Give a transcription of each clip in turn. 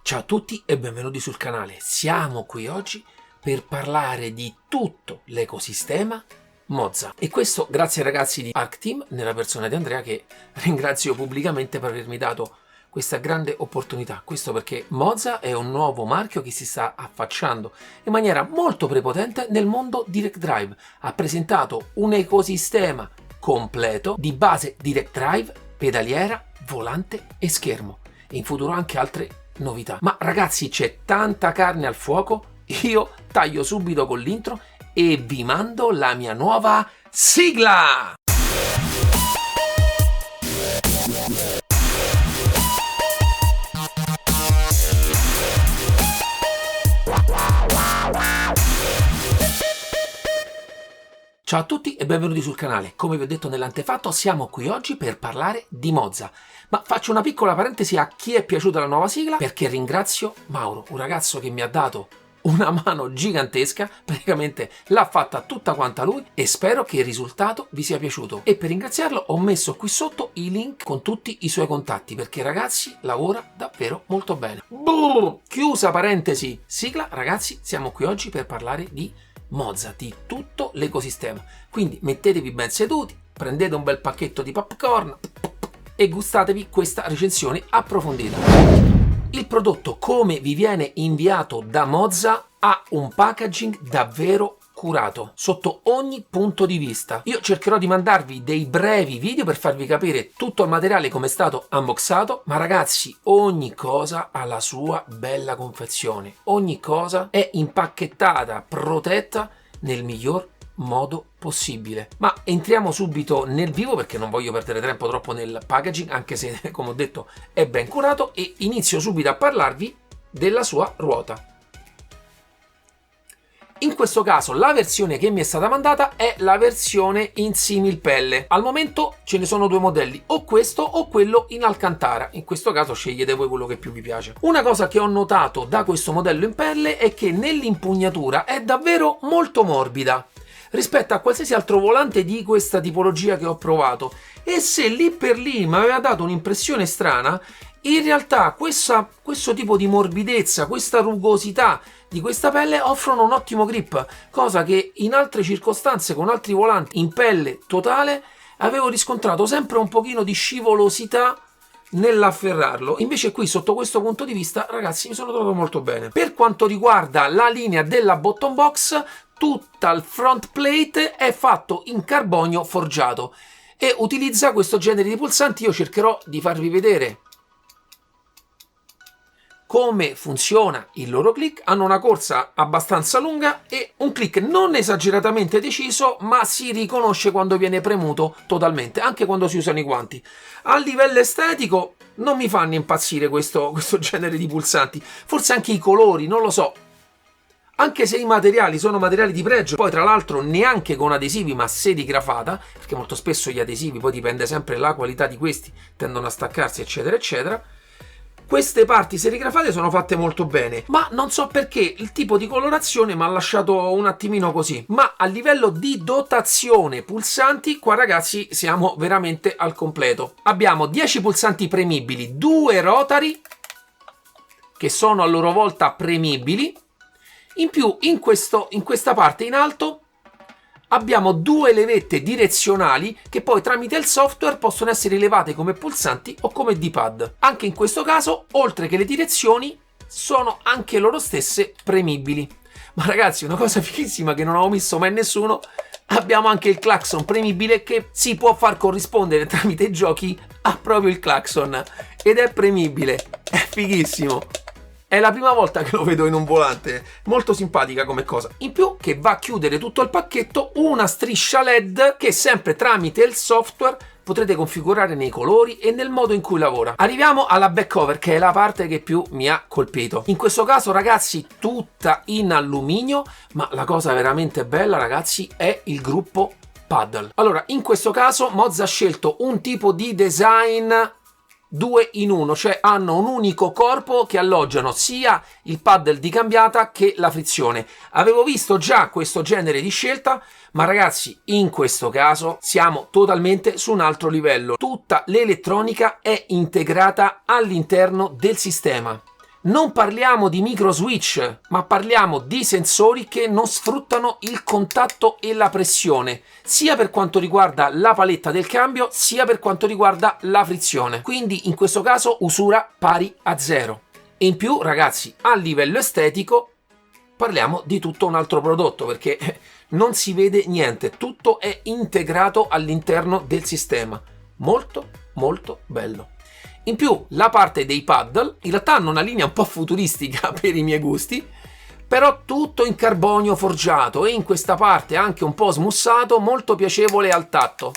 Ciao a tutti e benvenuti sul canale. Siamo qui oggi per parlare di tutto l'ecosistema Moza. E questo grazie ai ragazzi di Arcteam, nella persona di Andrea, che ringrazio pubblicamente per avermi dato questa grande opportunità. Questo perché Moza è un nuovo marchio che si sta affacciando in maniera molto prepotente nel mondo Direct Drive. Ha presentato un ecosistema completo di base Direct Drive, pedaliera, volante e schermo. E in futuro anche altre novità. Ma ragazzi, c'è tanta carne al fuoco. Io taglio subito con l'intro e vi mando la mia nuova sigla. Ciao a tutti e benvenuti sul canale. Come vi ho detto nell'antefatto, siamo qui oggi per parlare di Moza. Ma faccio una piccola parentesi a chi è piaciuta la nuova sigla, perché ringrazio Mauro, un ragazzo che mi ha dato una mano gigantesca, praticamente l'ha fatta tutta quanta lui e spero che il risultato vi sia piaciuto. E per ringraziarlo ho messo qui sotto i link con tutti i suoi contatti, perché ragazzi lavora davvero molto bene. Chiusa parentesi, sigla. Ragazzi, siamo qui oggi per parlare di Moza, di tutto l'ecosistema. Quindi mettetevi ben seduti, prendete un bel pacchetto di popcorn e gustatevi questa recensione approfondita. Il prodotto, come vi viene inviato da Moza, ha un packaging davvero curato sotto ogni punto di vista. Io cercherò di mandarvi dei brevi video per farvi capire tutto il materiale come è stato unboxato, ma ragazzi, ogni cosa ha la sua bella confezione, ogni cosa è impacchettata, protetta nel miglior modo possibile. Ma entriamo subito nel vivo, perché non voglio perdere tempo troppo nel packaging, anche se come ho detto è ben curato, e inizio subito a parlarvi della sua ruota. In questo caso la versione che mi è stata mandata è la versione in similpelle. Al momento ce ne sono due modelli, o questo o quello in alcantara. In questo caso scegliete voi quello che più vi piace. Una cosa che ho notato da questo modello in pelle è che nell'impugnatura è davvero molto morbida rispetto a qualsiasi altro volante di questa tipologia che ho provato, e se lì per lì mi aveva dato un'impressione strana, in realtà questo tipo di morbidezza, questa rugosità di questa pelle offrono un ottimo grip, cosa che in altre circostanze con altri volanti in pelle totale avevo riscontrato sempre un pochino di scivolosità nell'afferrarlo. Invece qui sotto questo punto di vista, ragazzi, mi sono trovato molto bene. Per quanto riguarda la linea della bottom box, tutta il front plate è fatto in carbonio forgiato e utilizza questo genere di pulsanti. Io cercherò di farvi vedere come funziona il loro click. Hanno una corsa abbastanza lunga e un click non esageratamente deciso, ma si riconosce quando viene premuto totalmente, anche quando si usano i guanti. A livello estetico non mi fanno impazzire questo genere di pulsanti, forse anche i colori, non lo so. Anche se i materiali sono materiali di pregio, poi tra l'altro neanche con adesivi ma serigrafata, perché molto spesso gli adesivi, poi dipende sempre dalla qualità di questi, tendono a staccarsi eccetera eccetera. Queste parti serigrafate sono fatte molto bene, ma non so perché il tipo di colorazione mi ha lasciato un attimino così. Ma a livello di dotazione pulsanti, qua ragazzi siamo veramente al completo. Abbiamo 10 pulsanti premibili, 2 rotary che sono a loro volta premibili. In più in questa parte in alto abbiamo 2 levette direzionali che poi tramite il software possono essere levate come pulsanti o come D-pad. Anche in questo caso, oltre che le direzioni, sono anche loro stesse premibili. Ma ragazzi, una cosa fighissima che non avevo messo mai nessuno, abbiamo anche il clacson premibile che si può far corrispondere tramite i giochi a proprio il clacson ed è premibile. È fighissimo. È la prima volta che lo vedo in un volante, molto simpatica come cosa. In più che va a chiudere tutto il pacchetto una striscia LED che sempre tramite il software potrete configurare nei colori e nel modo in cui lavora. Arriviamo alla back cover, che è la parte che più mi ha colpito. In questo caso ragazzi tutta in alluminio, ma la cosa veramente bella ragazzi è il gruppo paddle. Allora in questo caso Moza ha scelto un tipo di design 2 in 1, cioè hanno un unico corpo che alloggiano sia il paddle di cambiata che la frizione. Avevo visto già questo genere di scelta, ma ragazzi in questo caso siamo totalmente su un altro livello. Tutta l'elettronica è integrata all'interno del sistema. Non parliamo di micro switch, ma parliamo di sensori che non sfruttano il contatto e la pressione, sia per quanto riguarda la paletta del cambio, sia per quanto riguarda la frizione. Quindi in questo caso usura pari a 0. E in più, ragazzi, a livello estetico parliamo di tutto un altro prodotto, perché non si vede niente, tutto è integrato all'interno del sistema. Molto molto bello. In più la parte dei paddle in realtà hanno una linea un po' futuristica per i miei gusti, però tutto in carbonio forgiato e in questa parte anche un po' smussato, molto piacevole al tatto.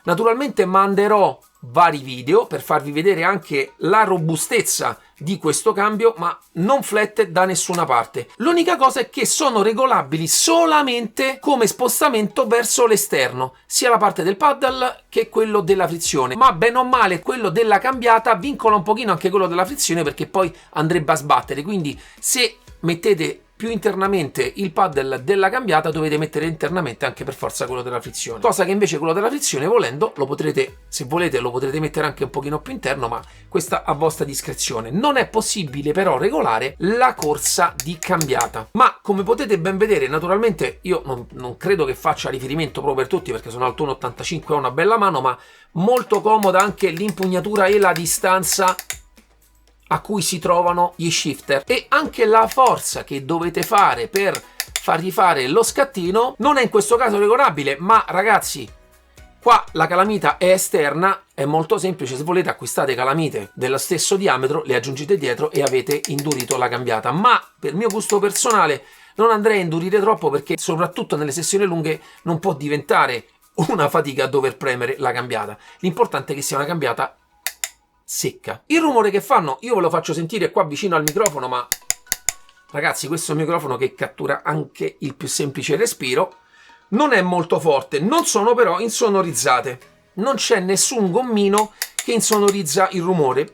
Naturalmente manderò vari video per farvi vedere anche la robustezza di questo cambio, ma non flette da nessuna parte. L'unica cosa è che sono regolabili solamente come spostamento verso l'esterno, sia la parte del paddle che quello della frizione, ma bene o male quello della cambiata vincola un pochino anche quello della frizione, perché poi andrebbe a sbattere. Quindi se mettete più internamente il paddle della cambiata, dovete mettere internamente anche per forza quello della frizione, cosa che invece quello della frizione, volendo, lo potrete, se volete, lo potrete mettere anche un pochino più interno, ma questa a vostra discrezione. Non è possibile però regolare la corsa di cambiata, ma come potete ben vedere, naturalmente io non credo che faccia riferimento proprio per tutti, perché sono alto 1,85, ho una bella mano, ma molto comoda anche l'impugnatura e la distanza a cui si trovano gli shifter, e anche la forza che dovete fare per fargli fare lo scattino non è in questo caso regolabile. Ma ragazzi, qua la calamita è esterna, è molto semplice, se volete acquistate calamite dello stesso diametro, le aggiungete dietro e avete indurito la cambiata. Ma per mio gusto personale non andrei a indurire troppo, perché soprattutto nelle sessioni lunghe non può diventare una fatica a dover premere la cambiata. L'importante è che sia una cambiata secca. Il rumore che fanno io ve lo faccio sentire qua vicino al microfono, ma ragazzi, questo è un microfono che cattura anche il più semplice respiro, non è molto forte, non sono però insonorizzate, non c'è nessun gommino che insonorizza il rumore,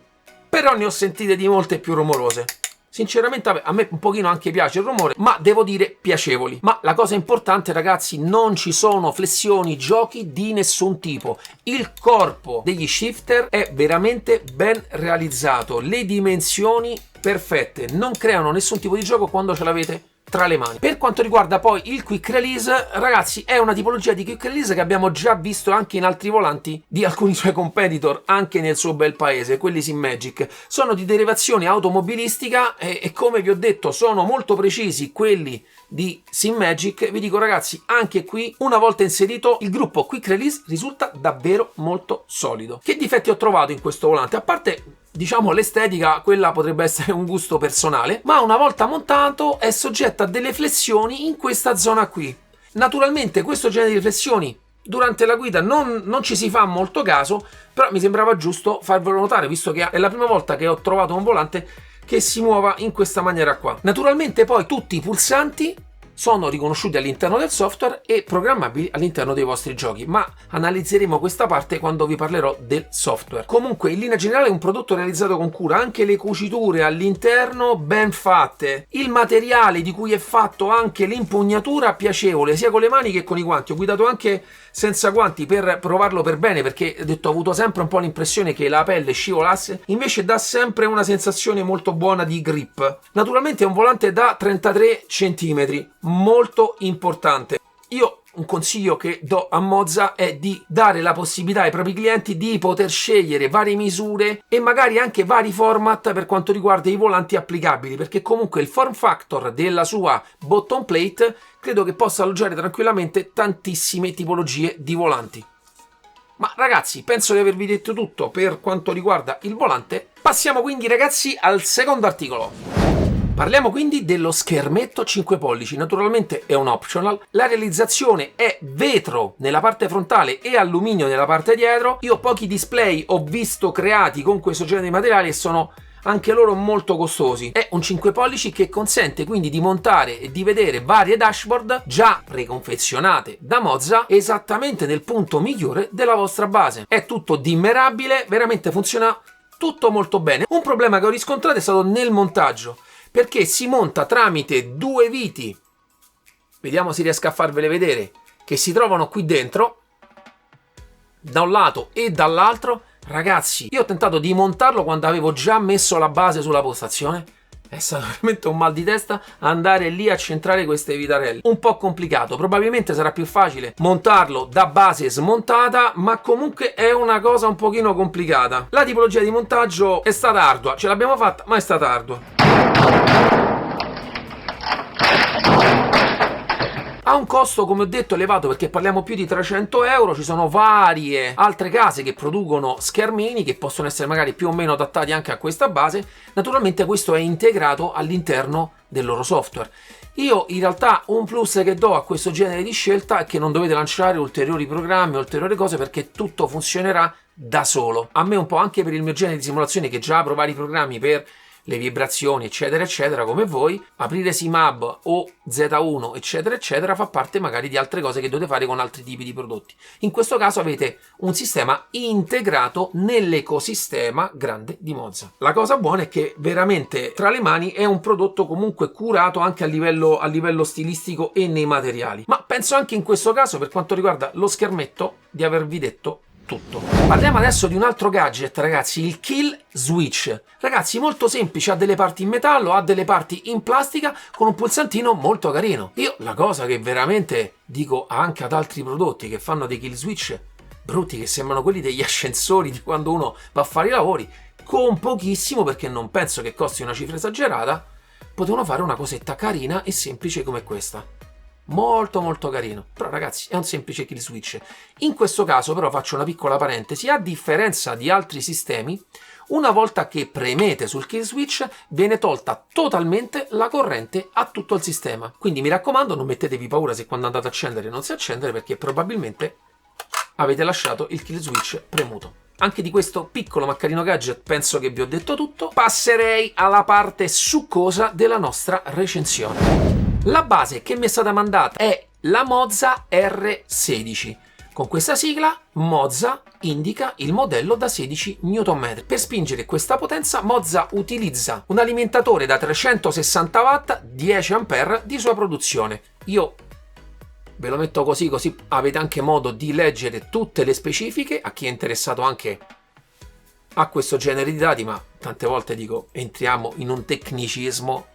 però ne ho sentite di molte più rumorose. Sinceramente a me un pochino anche piace il rumore, ma devo dire piacevoli. Ma la cosa importante, ragazzi, non ci sono flessioni, giochi di nessun tipo. Il corpo degli shifter è veramente ben realizzato, le dimensioni perfette, non creano nessun tipo di gioco quando ce l'avete tra le mani. Per quanto riguarda poi il quick release, ragazzi, è una tipologia di quick release che abbiamo già visto anche in altri volanti di alcuni suoi competitor, anche nel suo bel paese, quelli SimMagic. Sono di derivazione automobilistica e come vi ho detto sono molto precisi quelli di SimMagic. Vi dico, ragazzi, anche qui una volta inserito il gruppo quick release risulta davvero molto solido. Che difetti ho trovato in questo volante? A parte, diciamo, l'estetica, quella potrebbe essere un gusto personale, ma una volta montato è soggetto a delle flessioni in questa zona qui. Naturalmente questo genere di flessioni durante la guida non ci si fa molto caso, però mi sembrava giusto farvelo notare, visto che è la prima volta che ho trovato un volante che si muova in questa maniera qua. Naturalmente poi tutti i pulsanti sono riconosciuti all'interno del software e programmabili all'interno dei vostri giochi, ma analizzeremo questa parte quando vi parlerò del software. Comunque, in linea generale è un prodotto realizzato con cura, anche le cuciture all'interno ben fatte, il materiale di cui è fatto anche l'impugnatura piacevole sia con le mani che con i guanti. Ho guidato anche senza guanti per provarlo per bene, perché ho avuto sempre un po' l'impressione che la pelle scivolasse, invece dà sempre una sensazione molto buona di grip. Naturalmente è un volante da 33 cm, molto importante. Io un consiglio che do a Mozza è di dare la possibilità ai propri clienti di poter scegliere varie misure e magari anche vari format per quanto riguarda i volanti applicabili, perché comunque il form factor della sua bottom plate credo che possa alloggiare tranquillamente tantissime tipologie di volanti. Ma ragazzi, penso di avervi detto tutto per quanto riguarda il volante. Passiamo quindi, ragazzi, al secondo articolo. Parliamo quindi dello schermetto 5 pollici, naturalmente è un optional, la realizzazione è vetro nella parte frontale e alluminio nella parte dietro. Io pochi display ho visto creati con questo genere di materiali e sono anche loro molto costosi. È un 5 pollici che consente quindi di montare e di vedere varie dashboard già preconfezionate da Mozza esattamente nel punto migliore della vostra base. È tutto dimmerabile, veramente funziona tutto molto bene. Un problema che ho riscontrato è stato nel montaggio, perché si monta tramite due viti, vediamo se riesco a farvele vedere, che si trovano qui dentro, da un lato e dall'altro. Ragazzi, io ho tentato di montarlo quando avevo già messo la base sulla postazione. È stato veramente un mal di testa andare lì a centrare queste vitarelle. Un po' complicato, probabilmente sarà più facile montarlo da base smontata, ma comunque è una cosa un pochino complicata. La tipologia di montaggio è stata ardua, ce l'abbiamo fatta, ma è stata ardua. Ha un costo, come ho detto, elevato perché parliamo più di 300 euro. Ci sono varie altre case che producono schermini che possono essere magari più o meno adattati anche a questa base. Naturalmente questo è integrato all'interno del loro software. Io in realtà un plus che do a questo genere di scelta è che non dovete lanciare ulteriori programmi, ulteriori cose, perché tutto funzionerà da solo. A me un po' anche per il mio genere di simulazione, che già apro vari programmi per le vibrazioni eccetera eccetera come voi, aprire SIMAB o Z1 eccetera eccetera fa parte magari di altre cose che dovete fare con altri tipi di prodotti. In questo caso avete un sistema integrato nell'ecosistema grande di Moza. La cosa buona è che veramente tra le mani è un prodotto comunque curato anche a livello stilistico e nei materiali, ma penso anche in questo caso, per quanto riguarda lo schermetto, di avervi detto tutto. Parliamo adesso di un altro gadget, ragazzi, il Kill Switch. Ragazzi, molto semplice, ha delle parti in metallo, ha delle parti in plastica, con un pulsantino molto carino. Io la cosa che veramente dico anche ad altri prodotti che fanno dei Kill Switch brutti, che sembrano quelli degli ascensori di quando uno va a fare i lavori, con pochissimo, perché non penso che costi una cifra esagerata, potevano fare una cosetta carina e semplice come questa. Molto molto carino. Però ragazzi, è un semplice kill switch. In questo caso però faccio una piccola parentesi: a differenza di altri sistemi, una volta che premete sul kill switch viene tolta totalmente la corrente a tutto il sistema. Quindi mi raccomando, non mettetevi paura se quando andate ad accendere non si accende, perché probabilmente avete lasciato il kill switch premuto. Anche di questo piccolo ma carino gadget penso che vi ho detto tutto. Passerei alla parte succosa della nostra recensione. La base che mi è stata mandata è la Moza R16. Con questa sigla Moza indica il modello da 16 Nm. Per spingere questa potenza Moza utilizza un alimentatore da 360 watt 10 A di sua produzione. Io ve lo metto così avete anche modo di leggere tutte le specifiche, a chi è interessato anche a questo genere di dati, ma tante volte dico entriamo in un tecnicismo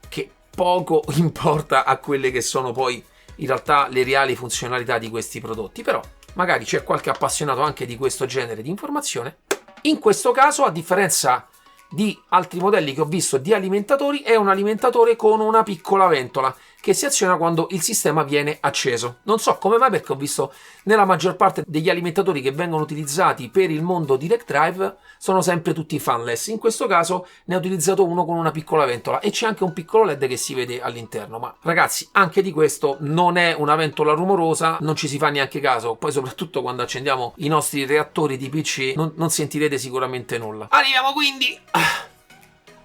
che poco importa a quelle che sono poi in realtà le reali funzionalità di questi prodotti. Però magari c'è qualche appassionato anche di questo genere di informazione. In questo caso, a differenza di altri modelli che ho visto di alimentatori, è un alimentatore con una piccola ventola che si aziona quando il sistema viene acceso. Non so come mai, perché ho visto nella maggior parte degli alimentatori che vengono utilizzati per il mondo direct drive sono sempre tutti fanless. In questo caso ne ho utilizzato uno con una piccola ventola e c'è anche un piccolo LED che si vede all'interno. Ma ragazzi, anche di questo non è una ventola rumorosa, non ci si fa neanche caso. Poi soprattutto quando accendiamo i nostri reattori di PC non sentirete sicuramente nulla. Arriviamo quindi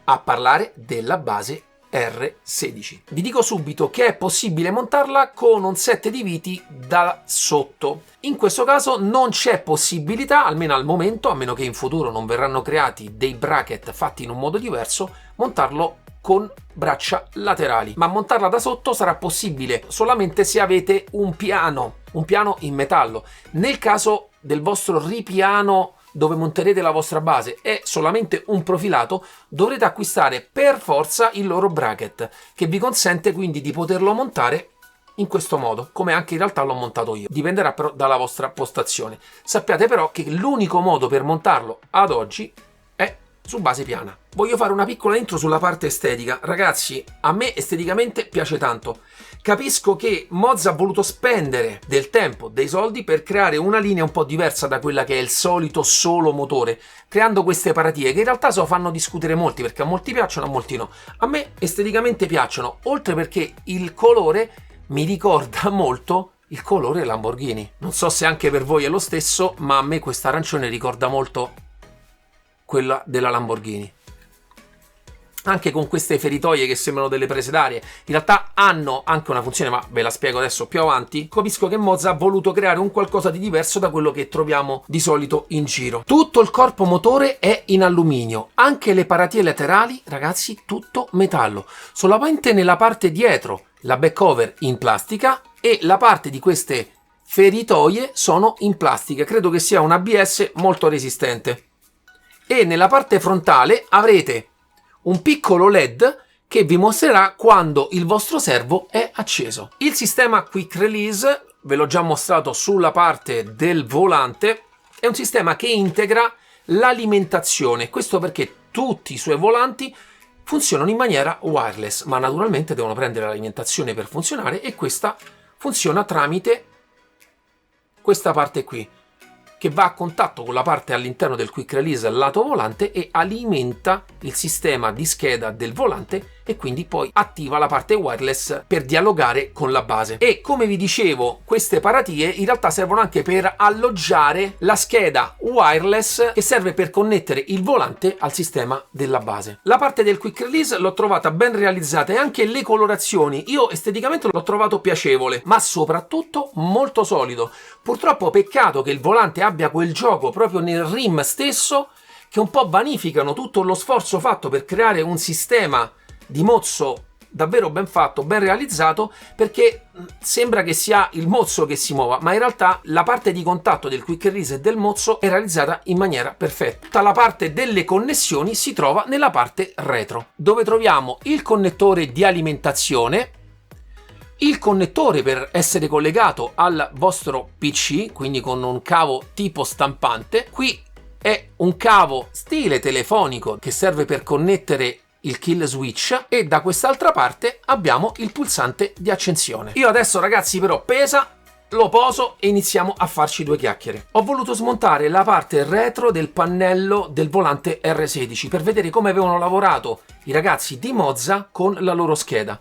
a parlare della base R16. Vi dico subito che è possibile montarla con un set di viti da sotto. In questo caso non c'è possibilità, almeno al momento, a meno che in futuro non verranno creati dei bracket fatti in un modo diverso, montarlo con braccia laterali. Ma montarla da sotto sarà possibile solamente se avete un piano in metallo. Nel caso del vostro ripiano dove monterete la vostra base è solamente un profilato, dovrete acquistare per forza il loro bracket, che vi consente quindi di poterlo montare in questo modo, come anche in realtà l'ho montato io. Dipenderà però dalla vostra postazione. Sappiate però che l'unico modo per montarlo ad oggi è su base piana. Voglio fare una piccola intro sulla parte estetica. Ragazzi, a me esteticamente piace tanto. Capisco che Moza ha voluto spendere del tempo, dei soldi per creare una linea un po' diversa da quella che è il solito solo motore, creando queste paratie che in realtà so fanno discutere molti, perché a molti piacciono, a molti no. A me esteticamente piacciono, oltre perché il colore mi ricorda molto il colore Lamborghini. Non so se anche per voi è lo stesso, ma a me questa arancione ricorda molto quella della Lamborghini. Anche con queste feritoie che sembrano delle prese d'aria, in realtà hanno anche una funzione, ma ve la spiego adesso più avanti. Capisco che Moza ha voluto creare un qualcosa di diverso da quello che troviamo di solito in giro. Tutto il corpo motore è in alluminio, anche le paratie laterali, ragazzi, tutto metallo. Solamente nella parte dietro la back cover in plastica e la parte di queste feritoie sono in plastica, credo che sia un ABS molto resistente. E nella parte frontale avrete un piccolo LED che vi mostrerà quando il vostro servo è acceso. Il sistema Quick Release, ve l'ho già mostrato sulla parte del volante, è un sistema che integra l'alimentazione. Questo perché tutti i suoi volanti funzionano in maniera wireless, ma naturalmente devono prendere l'alimentazione per funzionare, e questa funziona tramite questa parte qui, che va a contatto con la parte all'interno del Quick Release lato volante e alimenta il sistema di scheda del volante, e quindi poi attiva la parte wireless per dialogare con la base. E come vi dicevo, queste paratie in realtà servono anche per alloggiare la scheda wireless che serve per connettere il volante al sistema della base. La parte del Quick Release l'ho trovata ben realizzata, e anche le colorazioni io esteticamente l'ho trovato piacevole, ma soprattutto molto solido. Purtroppo peccato che il volante abbia quel gioco proprio nel rim stesso, che un po' vanificano tutto lo sforzo fatto per creare un sistema di mozzo davvero ben fatto, ben realizzato, perché sembra che sia il mozzo che si muova, ma in realtà la parte di contatto del Quick Release e del mozzo è realizzata in maniera perfetta. Tutta la parte delle connessioni si trova nella parte retro, dove troviamo il connettore di alimentazione, il connettore per essere collegato al vostro PC, quindi con un cavo tipo stampante. Qui è un cavo stile telefonico che serve per connettere il kill switch, e da quest'altra parte abbiamo il pulsante di accensione. Io adesso, ragazzi, però pesa, lo poso e iniziamo a farci due chiacchiere. Ho voluto smontare la parte retro del pannello del volante R16 per vedere come avevano lavorato i ragazzi di Mozza con la loro scheda,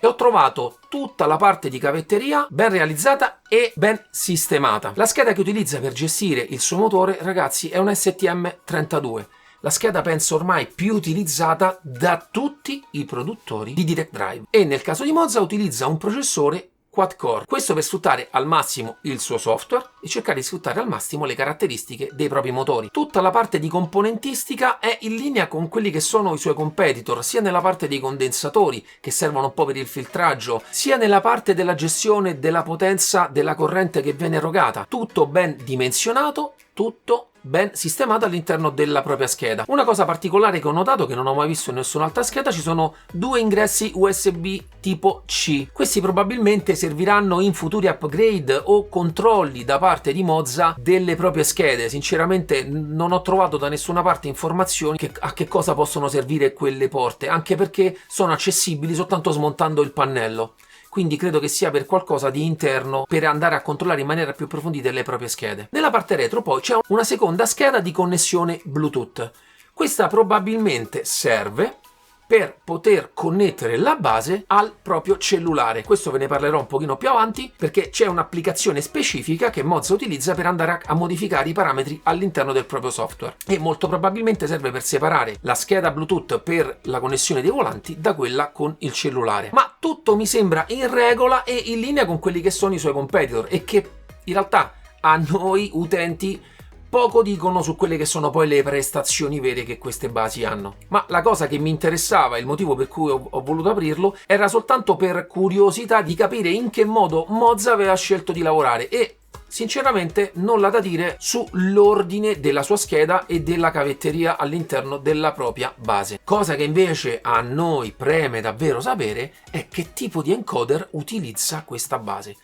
e ho trovato tutta la parte di cavetteria ben realizzata e ben sistemata. La scheda che utilizza per gestire il suo motore, ragazzi, è un STM32. La scheda penso ormai più utilizzata da tutti i produttori di direct drive, e nel caso di Mozza utilizza un processore quad core, questo per sfruttare al massimo il suo software e cercare di sfruttare al massimo le caratteristiche dei propri motori. Tutta la parte di componentistica è in linea con quelli che sono i suoi competitor, sia nella parte dei condensatori, che servono un po' per il filtraggio, sia nella parte della gestione della potenza della corrente che viene erogata. Tutto ben dimensionato, tutto ben sistemato all'interno della propria scheda. Una cosa particolare che ho notato, che non ho mai visto in nessun'altra scheda, ci sono due ingressi USB tipo C. Questi probabilmente serviranno in futuri upgrade o controlli da parte di Mozza delle proprie schede. Sinceramente non ho trovato da nessuna parte informazioni a che cosa possono servire quelle porte, anche perché sono accessibili soltanto smontando il pannello. Quindi credo che sia per qualcosa di interno, per andare a controllare in maniera più approfondita le proprie schede. Nella parte retro poi c'è una seconda scheda di connessione Bluetooth. Questa probabilmente serve per poter connettere la base al proprio cellulare. Questo ve ne parlerò un pochino più avanti, perché c'è un'applicazione specifica che Mozza utilizza per andare a modificare i parametri all'interno del proprio software, e molto probabilmente serve per separare la scheda Bluetooth per la connessione dei volanti da quella con il cellulare. Ma tutto mi sembra in regola e in linea con quelli che sono i suoi competitor, e che in realtà a noi utenti poco dicono su quelle che sono poi le prestazioni vere che queste basi hanno. Ma la cosa che mi interessava, il motivo per cui ho voluto aprirlo, era soltanto per curiosità di capire in che modo Mozza aveva scelto di lavorare, e sinceramente nulla da dire sull'ordine della sua scheda e della cavetteria all'interno della propria base. Cosa che invece a noi preme davvero sapere è che tipo di encoder utilizza questa base.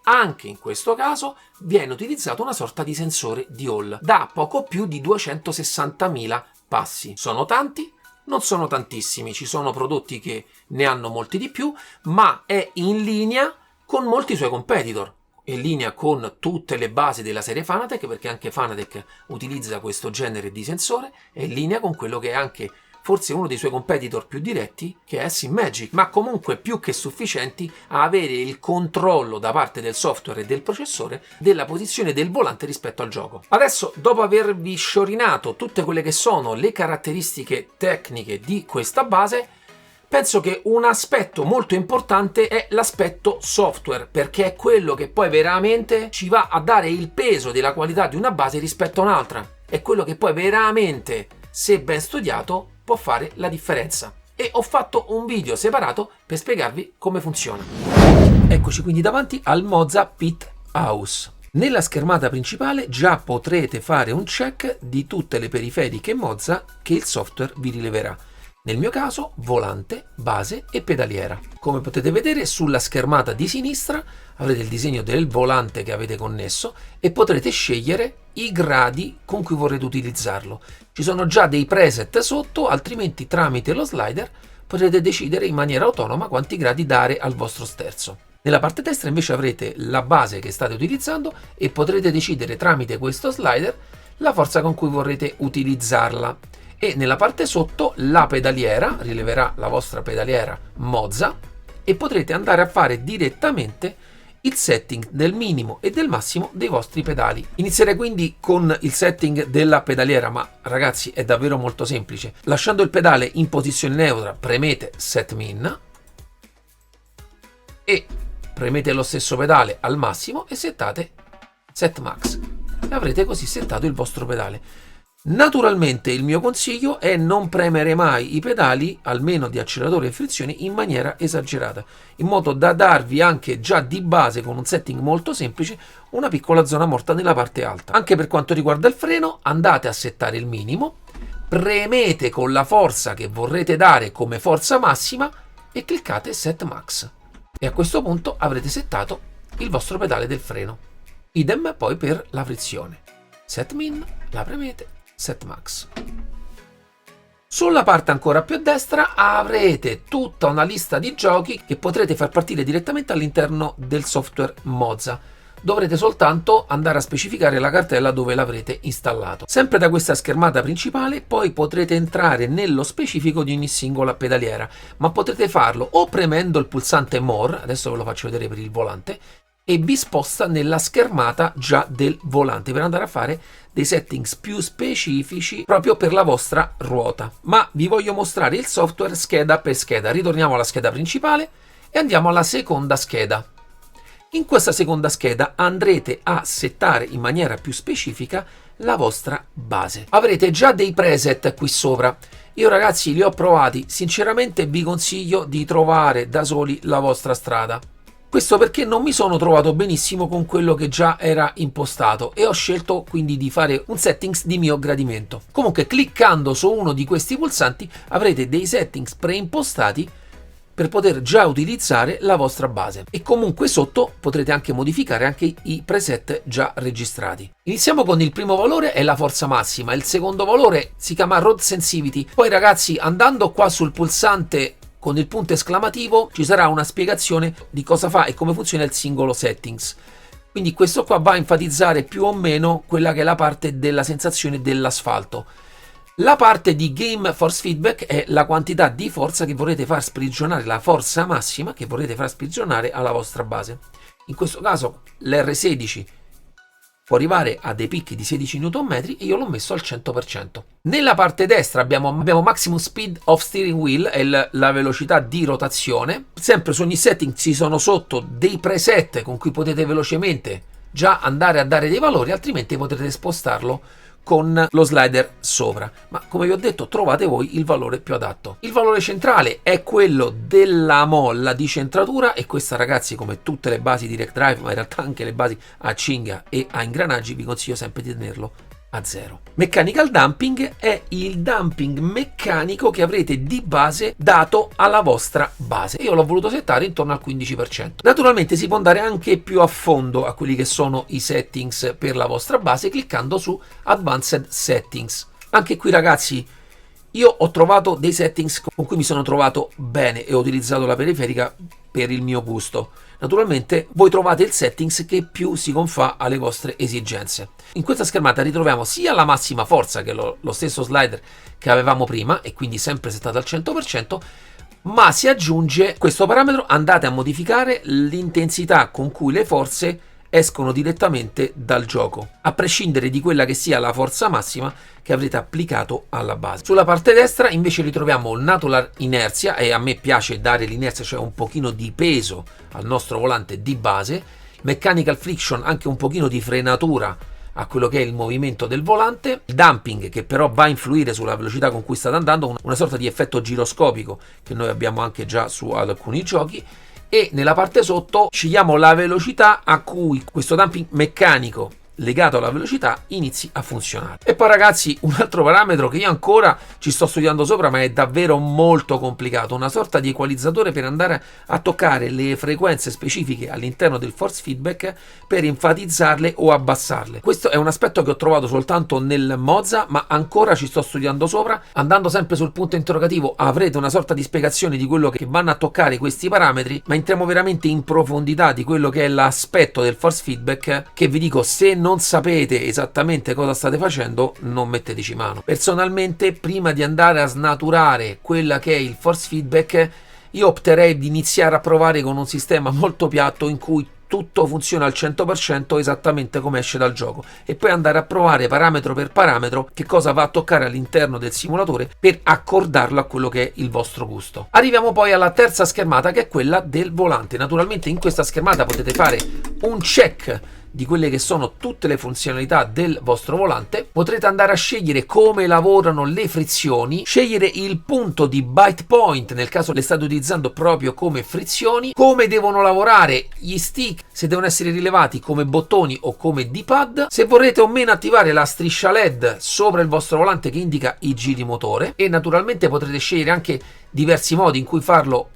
Anche in questo caso viene utilizzato una sorta di sensore di Hall da poco più di 260.000 passi. Sono tanti? Non sono tantissimi, ci sono prodotti che ne hanno molti di più, ma è in linea con molti suoi competitor, in linea con tutte le basi della serie Fanatec, perché anche Fanatec utilizza questo genere di sensore, è in linea con quello che è anche forse uno dei suoi competitor più diretti, che è SIMAGIC, ma comunque più che sufficienti a avere il controllo da parte del software e del processore della posizione del volante rispetto al gioco. Adesso, dopo avervi sciorinato tutte quelle che sono le caratteristiche tecniche di questa base, penso che un aspetto molto importante è l'aspetto software, perché è quello che poi veramente ci va a dare il peso della qualità di una base rispetto a un'altra. È quello che poi veramente, se ben studiato, può fare la differenza. E ho fatto un video separato per spiegarvi come funziona. Eccoci quindi davanti al Mozza Pit House. Nella schermata principale già potrete fare un check di tutte le periferiche Mozza che il software vi rileverà. Nel mio caso, volante, base e pedaliera. Come potete vedere, sulla schermata di sinistra avrete il disegno del volante che avete connesso e potrete scegliere i gradi con cui vorrete utilizzarlo. Ci sono già dei preset sotto, altrimenti tramite lo slider potrete decidere in maniera autonoma quanti gradi dare al vostro sterzo. Nella parte destra invece avrete la base che state utilizzando e potrete decidere tramite questo slider la forza con cui vorrete utilizzarla. E nella parte sotto la pedaliera rileverà la vostra pedaliera Mozza e potrete andare a fare direttamente il setting del minimo e del massimo dei vostri pedali. Inizierei quindi con il setting della pedaliera, ma ragazzi è davvero molto semplice. Lasciando il pedale in posizione neutra premete Set Min e premete lo stesso pedale al massimo e settate Set Max e avrete così settato il vostro pedale. Naturalmente il mio consiglio è non premere mai i pedali, almeno di acceleratore e frizione, in maniera esagerata, in modo da darvi anche già di base con un setting molto semplice una piccola zona morta nella parte alta. Anche per quanto riguarda il freno, andate a settare il minimo, premete con la forza che vorrete dare come forza massima e cliccate Set Max. E a questo punto avrete settato il vostro pedale del freno. Idem poi per la frizione. Set Min, la premete. Set Max. Sulla parte ancora più a destra avrete tutta una lista di giochi che potrete far partire direttamente all'interno del software Mozza. Dovrete soltanto andare a specificare la cartella dove l'avrete installato. Sempre da questa schermata principale poi potrete entrare nello specifico di ogni singola pedaliera, ma potrete farlo o premendo il pulsante More, adesso ve lo faccio vedere per il volante, e vi sposta nella schermata già del volante per andare a fare dei settings più specifici proprio per la vostra ruota. Ma vi voglio mostrare il software scheda per scheda. Ritorniamo alla scheda principale e andiamo alla seconda scheda. In questa seconda scheda andrete a settare in maniera più specifica la vostra base. Avrete già dei preset qui sopra. Io ragazzi li ho provati, sinceramente vi consiglio di trovare da soli la vostra strada. Questo perché non mi sono trovato benissimo con quello che già era impostato e ho scelto quindi di fare un settings di mio gradimento. Comunque cliccando su uno di questi pulsanti avrete dei settings preimpostati per poter già utilizzare la vostra base e comunque sotto potrete anche modificare anche i preset già registrati. Iniziamo con il primo valore, è la forza massima, il secondo valore si chiama Road Sensivity. Poi ragazzi, andando qua sul pulsante con il punto esclamativo ci sarà una spiegazione di cosa fa e come funziona il singolo settings. Quindi questo qua va a enfatizzare più o meno quella che è la parte della sensazione dell'asfalto. La parte di Game Force Feedback è la quantità di forza che vorrete far sprigionare, la forza massima che vorrete far sprigionare alla vostra base. In questo caso l'R16 può arrivare a dei picchi di 16 Nm e io l'ho messo al 100%. Nella parte destra abbiamo Maximum Speed of Steering Wheel, è la velocità di rotazione. Sempre su ogni setting ci sono sotto dei preset con cui potete velocemente già andare a dare dei valori, altrimenti potrete spostarlo con lo slider sopra, ma come vi ho detto trovate voi il valore più adatto. Il valore centrale è quello della molla di centratura e questa ragazzi, come tutte le basi direct drive, ma in realtà anche le basi a cinghia e a ingranaggi, vi consiglio sempre di tenerlo a 0. Mechanical Damping è il dumping meccanico che avrete di base dato alla vostra base. Io l'ho voluto settare intorno al 15%. Naturalmente si può andare anche più a fondo a quelli che sono i settings per la vostra base cliccando su Advanced Settings. Anche qui ragazzi io ho trovato dei settings con cui mi sono trovato bene e ho utilizzato la periferica per il mio gusto. Naturalmente voi trovate il settings che più si confà alle vostre esigenze. In questa schermata ritroviamo sia la massima forza che lo stesso slider che avevamo prima e quindi sempre settato al 100%, ma si aggiunge questo parametro, andate a modificare l'intensità con cui le forze escono direttamente dal gioco, a prescindere di quella che sia la forza massima che avrete applicato alla base. Sulla parte destra invece ritroviamo il Natural Inertia e a me piace dare l'inerzia, cioè un pochino di peso al nostro volante di base, Mechanical Friction, anche un pochino di frenatura a quello che è il movimento del volante, il Damping che però va a influire sulla velocità con cui state andando, una sorta di effetto giroscopico che noi abbiamo anche già su alcuni giochi, e nella parte sotto scegliamo la velocità a cui questo damping meccanico legato alla velocità inizi a funzionare. E poi ragazzi, un altro parametro che io ancora ci sto studiando sopra, ma è davvero molto complicato, una sorta di equalizzatore per andare a toccare le frequenze specifiche all'interno del force feedback per enfatizzarle o abbassarle. Questo è un aspetto che ho trovato soltanto nel Moza, ma ancora ci sto studiando sopra. Andando sempre sul punto interrogativo avrete una sorta di spiegazione di quello che vanno a toccare questi parametri, ma entriamo veramente in profondità di quello che è l'aspetto del force feedback, che vi dico, se non sapete esattamente cosa state facendo, non metteteci mano. Personalmente, prima di andare a snaturare quella che è il force feedback, io opterei di iniziare a provare con un sistema molto piatto in cui tutto funziona al 100% esattamente come esce dal gioco, e poi andare a provare parametro per parametro che cosa va a toccare all'interno del simulatore per accordarlo a quello che è il vostro gusto. Arriviamo poi alla terza schermata, che è quella del volante. Naturalmente in questa schermata potete fare un check di quelle che sono tutte le funzionalità del vostro volante. Potrete andare a scegliere come lavorano le frizioni, scegliere il punto di bite point nel caso le state utilizzando proprio come frizioni, come devono lavorare gli stick, se devono essere rilevati come bottoni o come D-pad, se vorrete o meno attivare la striscia LED sopra il vostro volante che indica i giri motore, e naturalmente potrete scegliere anche diversi modi in cui farlo,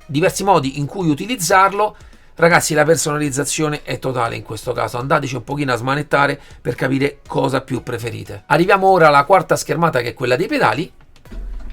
diversi modi in cui utilizzarlo. Ragazzi, la personalizzazione è totale in questo caso, andateci un pochino a smanettare per capire cosa più preferite. Arriviamo ora alla quarta schermata, che è quella dei pedali.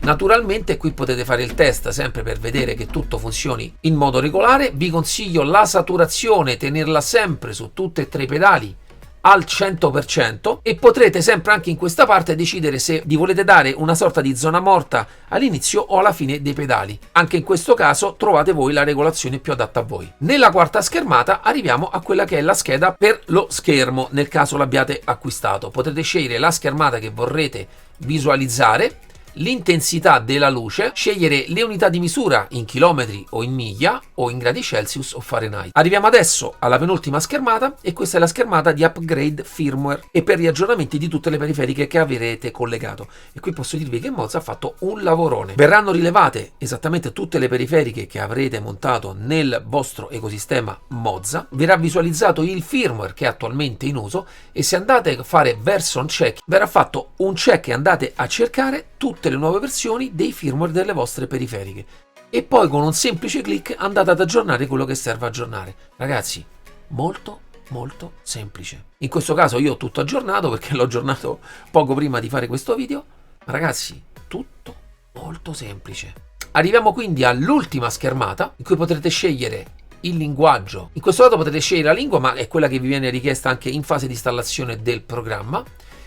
Naturalmente qui potete fare il test sempre per vedere che tutto funzioni in modo regolare. Vi consiglio la saturazione, tenerla sempre su tutti e tre i pedali al 100%, e potrete sempre anche in questa parte decidere se vi volete dare una sorta di zona morta all'inizio o alla fine dei pedali. Anche in questo caso trovate voi la regolazione più adatta a voi. Nella quarta schermata arriviamo a quella che è la scheda per lo schermo, nel caso l'abbiate acquistato. Potrete scegliere la schermata che vorrete visualizzare, l'intensità della luce, scegliere le unità di misura in chilometri o in miglia o in gradi Celsius o Fahrenheit. Arriviamo adesso alla penultima schermata, e questa è la schermata di upgrade firmware e per gli aggiornamenti di tutte le periferiche che avrete collegato. E qui posso dirvi che Moza ha fatto un lavorone. Verranno rilevate esattamente tutte le periferiche che avrete montato nel vostro ecosistema Moza, verrà visualizzato il firmware che è attualmente in uso, e se andate a fare version check verrà fatto un check e andate a cercare tutte le nuove versioni dei firmware delle vostre periferiche, e poi con un semplice clic andate ad aggiornare quello che serve aggiornare. Ragazzi, molto semplice. In questo caso io ho tutto aggiornato perché l'ho aggiornato poco prima di fare questo video, ma ragazzi, tutto molto semplice. Arriviamo quindi all'ultima schermata, in cui potrete scegliere il linguaggio. In questo caso potete scegliere la lingua, ma è quella che vi viene richiesta anche in fase di installazione del programma.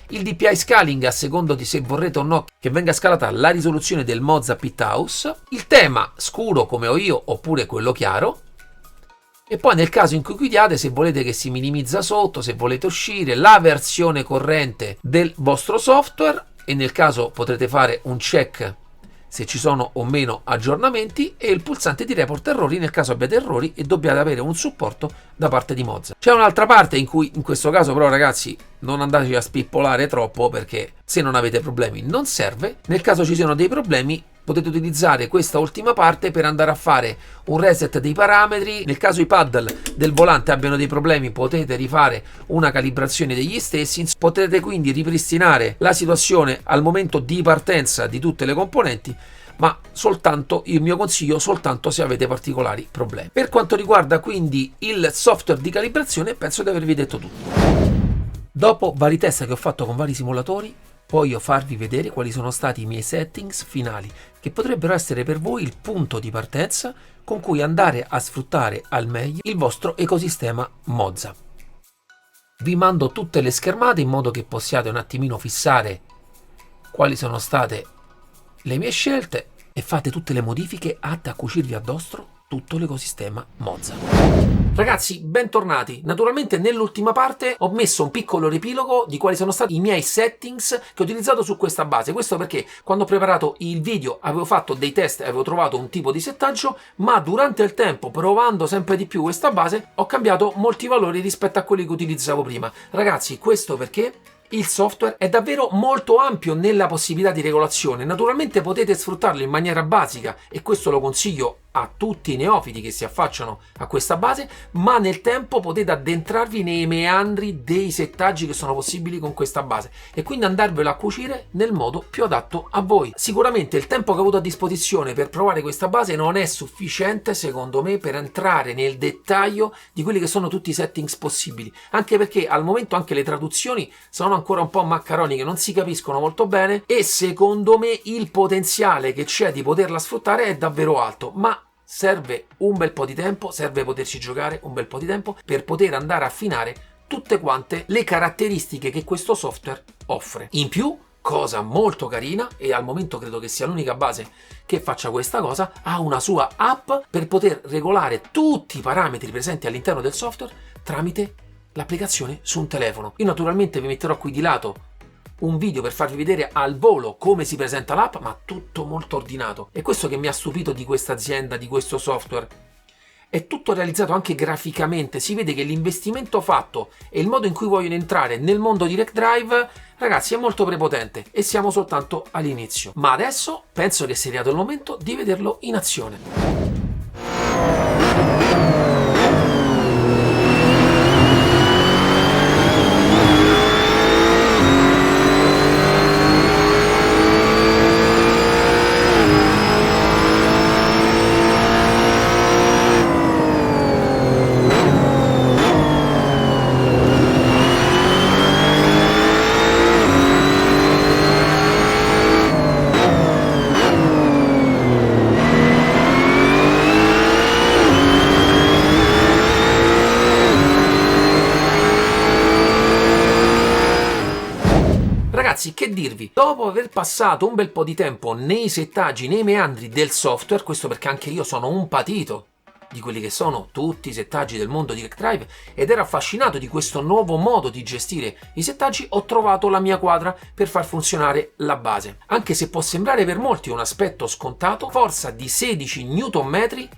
Il DPI scaling a secondo di se vorrete o no che venga scalata la risoluzione del Moza Pit House, il tema scuro come ho io oppure quello chiaro, e poi nel caso in cui chiudiate se volete che si minimizza sotto, se volete uscire, la versione corrente del vostro software, e nel caso potrete fare un check se ci sono o meno aggiornamenti, e il pulsante di report errori nel caso abbiate errori e dobbiate avere un supporto da parte di Moza. C'è un'altra parte in cui in questo caso però ragazzi non andateci a spippolare troppo, perché se non avete problemi non serve. Nel caso ci siano dei problemi potete utilizzare questa ultima parte per andare a fare un reset dei parametri. Nel caso i paddle del volante abbiano dei problemi potete rifare una calibrazione degli stessi. Potete quindi ripristinare la situazione al momento di partenza di tutte le componenti, ma soltanto, il mio consiglio, soltanto se avete particolari problemi. Per quanto riguarda quindi il software di calibrazione penso di avervi detto tutto. Dopo vari test che ho fatto con vari simulatori, voglio farvi vedere quali sono stati i miei settings finali, che potrebbero essere per voi il punto di partenza con cui andare a sfruttare al meglio il vostro ecosistema Moza. Vi mando tutte le schermate in modo che possiate un attimino fissare quali sono state le mie scelte e fate tutte le modifiche atte a cucirvi addosso tutto l'ecosistema Moza. Ragazzi, bentornati. Naturalmente nell'ultima parte ho messo un piccolo riepilogo di quali sono stati i miei settings che ho utilizzato su questa base. Questo perché quando ho preparato il video avevo fatto dei test e avevo trovato un tipo di settaggio, ma durante il tempo, provando sempre di più questa base, ho cambiato molti valori rispetto a quelli che utilizzavo prima. Ragazzi, questo perché il software è davvero molto ampio nella possibilità di regolazione. Naturalmente potete sfruttarlo in maniera basica, e questo lo consiglio a tutti i neofiti che si affacciano a questa base, ma nel tempo potete addentrarvi nei meandri dei settaggi che sono possibili con questa base e quindi andarvelo a cucire nel modo più adatto a voi. Sicuramente il tempo che ho avuto a disposizione per provare questa base non è sufficiente, secondo me, per entrare nel dettaglio di quelli che sono tutti i settings possibili, anche perché al momento anche le traduzioni sono ancora un po' maccaroniche, non si capiscono molto bene e secondo me il potenziale che c'è di poterla sfruttare è davvero alto, ma serve un bel po' di tempo, serve poterci giocare un bel po' di tempo per poter andare a affinare tutte quante le caratteristiche che questo software offre. In più, cosa molto carina, e al momento credo che sia l'unica base che faccia questa cosa, ha una sua app per poter regolare tutti i parametri presenti all'interno del software tramite l'applicazione su un telefono. Io naturalmente vi metterò qui di lato un video per farvi vedere al volo come si presenta l'app, ma tutto molto ordinato. E questo che mi ha stupito di questa azienda, di questo software, è tutto realizzato anche graficamente, si vede che l'investimento fatto e il modo in cui vogliono entrare nel mondo di RecDrive, ragazzi, è molto prepotente e siamo soltanto all'inizio. Ma adesso penso che sia arrivato il momento di vederlo in azione. Ragazzi, che dirvi? Dopo aver passato un bel po' di tempo nei settaggi, nei meandri del software, questo perché anche io sono un patito di quelli che sono tutti i settaggi del mondo di RecDrive ed ero affascinato di questo nuovo modo di gestire i settaggi, ho trovato la mia quadra per far funzionare la base. Anche se può sembrare per molti un aspetto scontato, forza di 16 Nm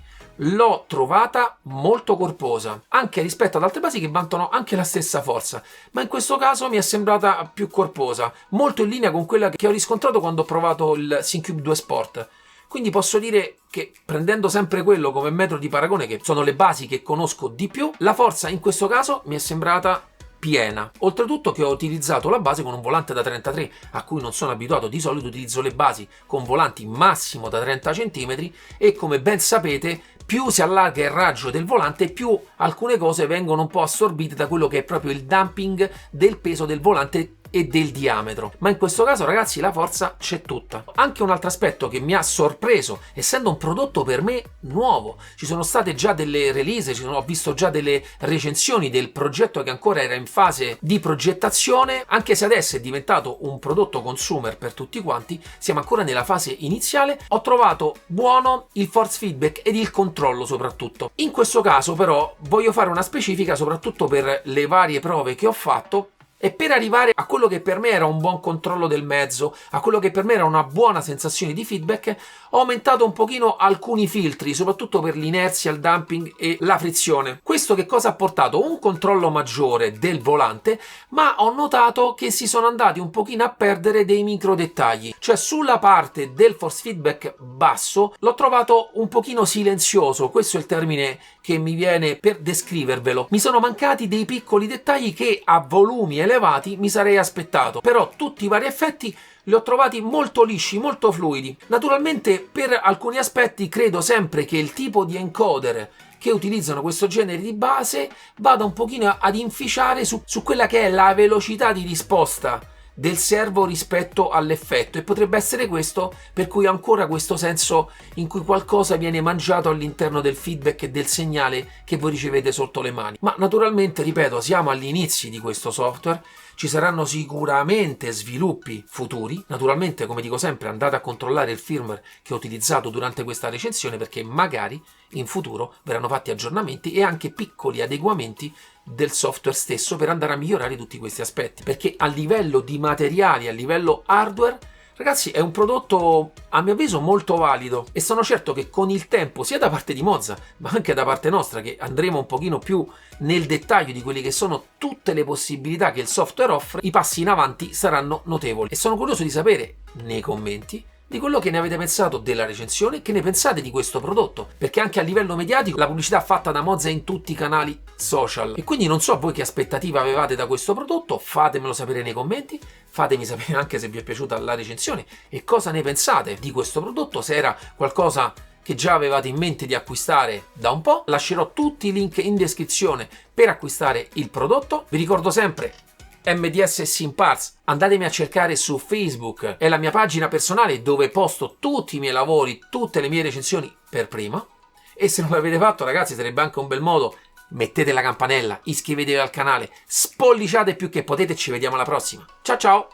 l'ho trovata molto corposa, anche rispetto ad altre basi che vantano anche la stessa forza, ma in questo caso mi è sembrata più corposa, molto in linea con quella che ho riscontrato quando ho provato il SyncCube 2 Sport. Quindi posso dire che, prendendo sempre quello come metro di paragone, che sono le basi che conosco di più, la forza in questo caso mi è sembrata piena. Oltretutto che ho utilizzato la base con un volante da 33, a cui non sono abituato. Di solito utilizzo le basi con volanti massimo da 30 cm e, come ben sapete, più si allarga il raggio del volante, più alcune cose vengono un po' assorbite da quello che è proprio il damping del peso del volante e del diametro. Ma in questo caso, ragazzi, la forza c'è tutta. Anche un altro aspetto che mi ha sorpreso, essendo un prodotto per me nuovo, ci sono state già delle release, ho visto già delle recensioni del progetto che ancora era in fase di progettazione, anche se adesso è diventato un prodotto consumer per tutti quanti, siamo ancora nella fase iniziale. Ho trovato buono il force feedback ed il controllo soprattutto. In questo caso però voglio fare una specifica soprattutto per le varie prove che ho fatto e per arrivare a quello che per me era un buon controllo del mezzo, a quello che per me era una buona sensazione di feedback, ho aumentato un pochino alcuni filtri, soprattutto per l'inerzia, il damping e la frizione. Questo che cosa ha portato? Un controllo maggiore del volante, ma ho notato che si sono andati un pochino a perdere dei micro dettagli. Cioè, sulla parte del force feedback basso l'ho trovato un pochino silenzioso, questo è il termine che mi viene per descrivervelo. Mi sono mancati dei piccoli dettagli che a volumi elevati mi sarei aspettato, però tutti i vari effetti li ho trovati molto lisci, molto fluidi. Naturalmente per alcuni aspetti credo sempre che il tipo di encoder che utilizzano questo genere di base vada un pochino ad inficiare su quella che è la velocità di risposta del servo rispetto all'effetto, e potrebbe essere questo per cui ho ancora questo senso in cui qualcosa viene mangiato all'interno del feedback e del segnale che voi ricevete sotto le mani. Ma naturalmente, ripeto, siamo agli inizi di questo software, ci saranno sicuramente sviluppi futuri. Naturalmente, come dico sempre, andate a controllare il firmware che ho utilizzato durante questa recensione, perché magari in futuro verranno fatti aggiornamenti e anche piccoli adeguamenti del software stesso per andare a migliorare tutti questi aspetti, perché a livello di materiali, a livello hardware, ragazzi, è un prodotto a mio avviso molto valido, e sono certo che con il tempo, sia da parte di Mozza ma anche da parte nostra, che andremo un pochino più nel dettaglio di quelle che sono tutte le possibilità che il software offre, i passi in avanti saranno notevoli. E sono curioso di sapere nei commenti di quello che ne avete pensato della recensione, che ne pensate di questo prodotto, perché anche a livello mediatico la pubblicità fatta da Mozza è in tutti i canali social, e quindi non so voi che aspettativa avevate da questo prodotto, fatemelo sapere nei commenti, fatemi sapere anche se vi è piaciuta la recensione e cosa ne pensate di questo prodotto, se era qualcosa che già avevate in mente di acquistare da un po'. Lascerò tutti i link in descrizione per acquistare il prodotto. Vi ricordo sempre MDS Simparts, andatemi a cercare su Facebook, è la mia pagina personale dove posto tutti i miei lavori, tutte le mie recensioni per prima. E se non l'avete fatto, ragazzi, sarebbe anche un bel modo, mettete la campanella, iscrivetevi al canale, spolliciate più che potete e ci vediamo alla prossima. Ciao ciao!